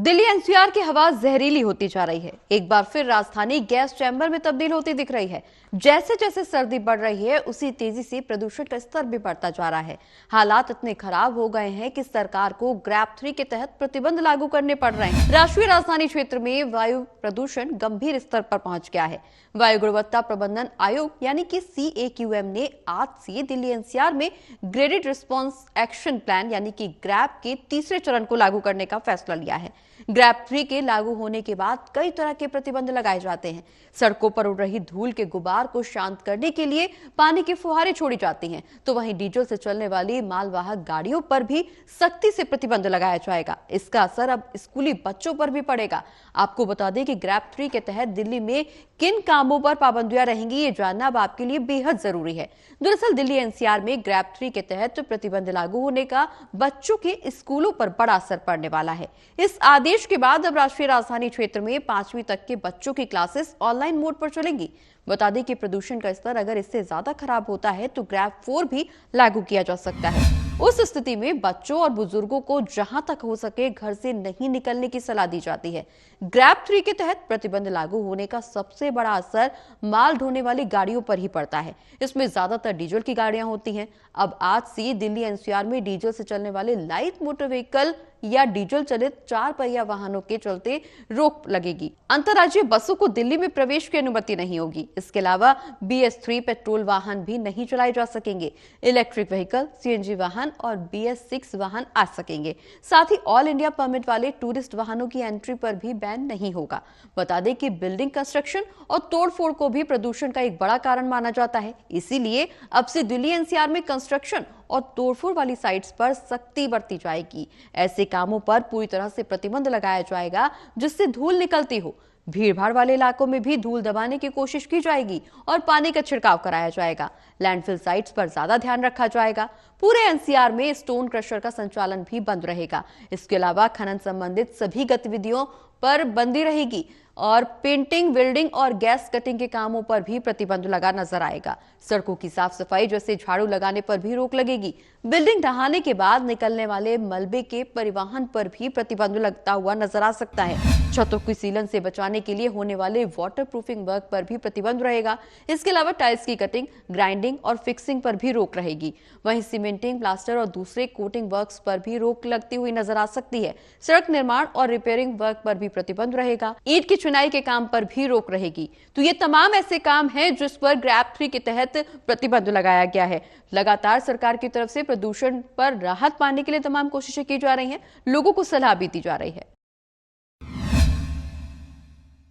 Delhi NCR की हवा जहरीली होती जा रही है। एक बार फिर राजधानी गैस चैम्बर में तब्दील होती दिख रही है। जैसे जैसे सर्दी बढ़ रही है उसी तेजी से प्रदूषण का स्तर भी बढ़ता जा रहा है। हालात इतने खराब हो गए हैं कि सरकार को ग्रैप 3 के तहत प्रतिबंध लागू करने पड़ रहे हैं। राष्ट्रीय राजधानी क्षेत्र में वायु प्रदूषण गंभीर स्तर पर पहुंच गया है। वायु गुणवत्ता प्रबंधन आयोग यानी कि CAQM ने आज से दिल्ली एनसीआर में ग्रेडेड रिस्पॉन्स एक्शन प्लान यानी कि ग्रैप के तीसरे चरण को लागू करने का फैसला लिया है। ग्रैप 3 के लागू होने के बाद कई तरह के प्रतिबंध लगाए जाते हैं। सड़कों पर उड़ रही धूल के गुबार को शांत करने के लिए पानी की फुहारें छोड़ी जाती हैं, तो वहीं डीजल से चलने वाली मालवाहक गाड़ियों पर भी सख्ती से प्रतिबंध लगाया जाएगा। इसका असर अब स्कूली बच्चों पर भी पड़ेगा। आपको बता दें कि ग्रैप 3 के तहत दिल्ली में किन कामों पर पाबंदियां रहेंगी, ये जानना अब आपके लिए बेहद जरूरी है। दरअसल दिल्ली एनसीआर में ग्रैप 3 के तहत प्रतिबंध लागू होने का बच्चों के स्कूलों पर बड़ा असर पड़ने वाला है। इस आदेश के बाद अब राष्ट्रीय राजधानी क्षेत्र में 5वीं तक के बच्चों की क्लासेस ऑनलाइन मोड पर चलेंगी। बता दें कि प्रदूषण का स्तर अगर इससे ज्यादा खराब होता है तो ग्रैप 4 भी लागू किया जा सकता है। उस स्थिति में बच्चों और बुजुर्गों को जहां तक हो सके घर से नहीं निकलने की सलाह दी जाती है। ग्रैप 3 के तहत प्रतिबंध लागू होने का सबसे बड़ा असर माल ढोने वाली गाड़ियों पर ही पड़ता है। इसमें ज्यादातर डीजल की गाड़ियां होती हैं। अब आज से दिल्ली एनसीआर में डीजल से चलने वाले लाइट मोटर व्हीकल या डीजल चलित 4 पहिया वाहनों के चलते रोक लगेगी। अंतर्राज्यीय बसों को दिल्ली में प्रवेश की अनुमति नहीं होगी। इसके अलावा BS3 पेट्रोल वाहन भी नहीं चलाए जा सकेंगे। इलेक्ट्रिक व्हीकल, CNG वाहन और BS6 वाहन आ सकेंगे। साथ ही ऑल इंडिया परमिट वाले टूरिस्ट वाहनों की एंट्री पर भी बैन नहीं होगा। बता दें कि बिल्डिंग कंस्ट्रक्शन और तोड़फोड़ को भी प्रदूषण का एक बड़ा कारण माना जाता है। इसीलिए अब से दिल्ली एनसीआर में कंस्ट्रक्शन और तोड़फोड़ वाली साइट्स पर सख्ती बरती जाएगी। ऐसे कामों पर पूरी तरह से प्रतिबंध लगाया जाएगा जिससे धूल निकलती हो। भीड़भाड़ वाले इलाकों में भी धूल दबाने की कोशिश की जाएगी और पानी का छिड़काव कराया जाएगा। लैंडफिल साइट्स पर ज्यादा ध्यान रखा जाएगा। पूरे एनसीआर में स्टोन क्रशर का संचालन भी बंद रहेगा। इसके अलावा खनन संबंधित सभी गतिविधियों पर बंदी रहेगी और पेंटिंग, वेल्डिंग और गैस कटिंग के कामों पर भी प्रतिबंध लगा नजर आएगा। सड़कों की साफ सफाई जैसे झाड़ू लगाने पर भी रोक लगेगी। बिल्डिंग ढहाने के बाद निकलने वाले मलबे के परिवहन पर भी प्रतिबंध लगता हुआ नजर आ सकता है। छतों की सीलन से बचाने के लिए होने वाले वाटर प्रूफिंग वर्क पर भी प्रतिबंध रहेगा। इसके अलावा टाइल्स की कटिंग, ग्राइंडिंग और फिक्सिंग पर भी रोक रहेगी। वहीं सीमेंटिंग, प्लास्टर और दूसरे कोटिंग वर्क्स पर भी रोक लगती हुई नजर आ सकती है। सड़क निर्माण और रिपेयरिंग वर्क पर भी प्रतिबंध रहेगा। ईंट की चुनाई के काम पर भी रोक रहेगी। तो ये तमाम ऐसे काम हैं जिस पर ग्रैप 3 के तहत प्रतिबंध लगाया गया है। लगातार सरकार की तरफ से प्रदूषण पर राहत पाने के लिए तमाम कोशिशें की जा रही हैं। लोगों को सलाह भी दी जा रही है।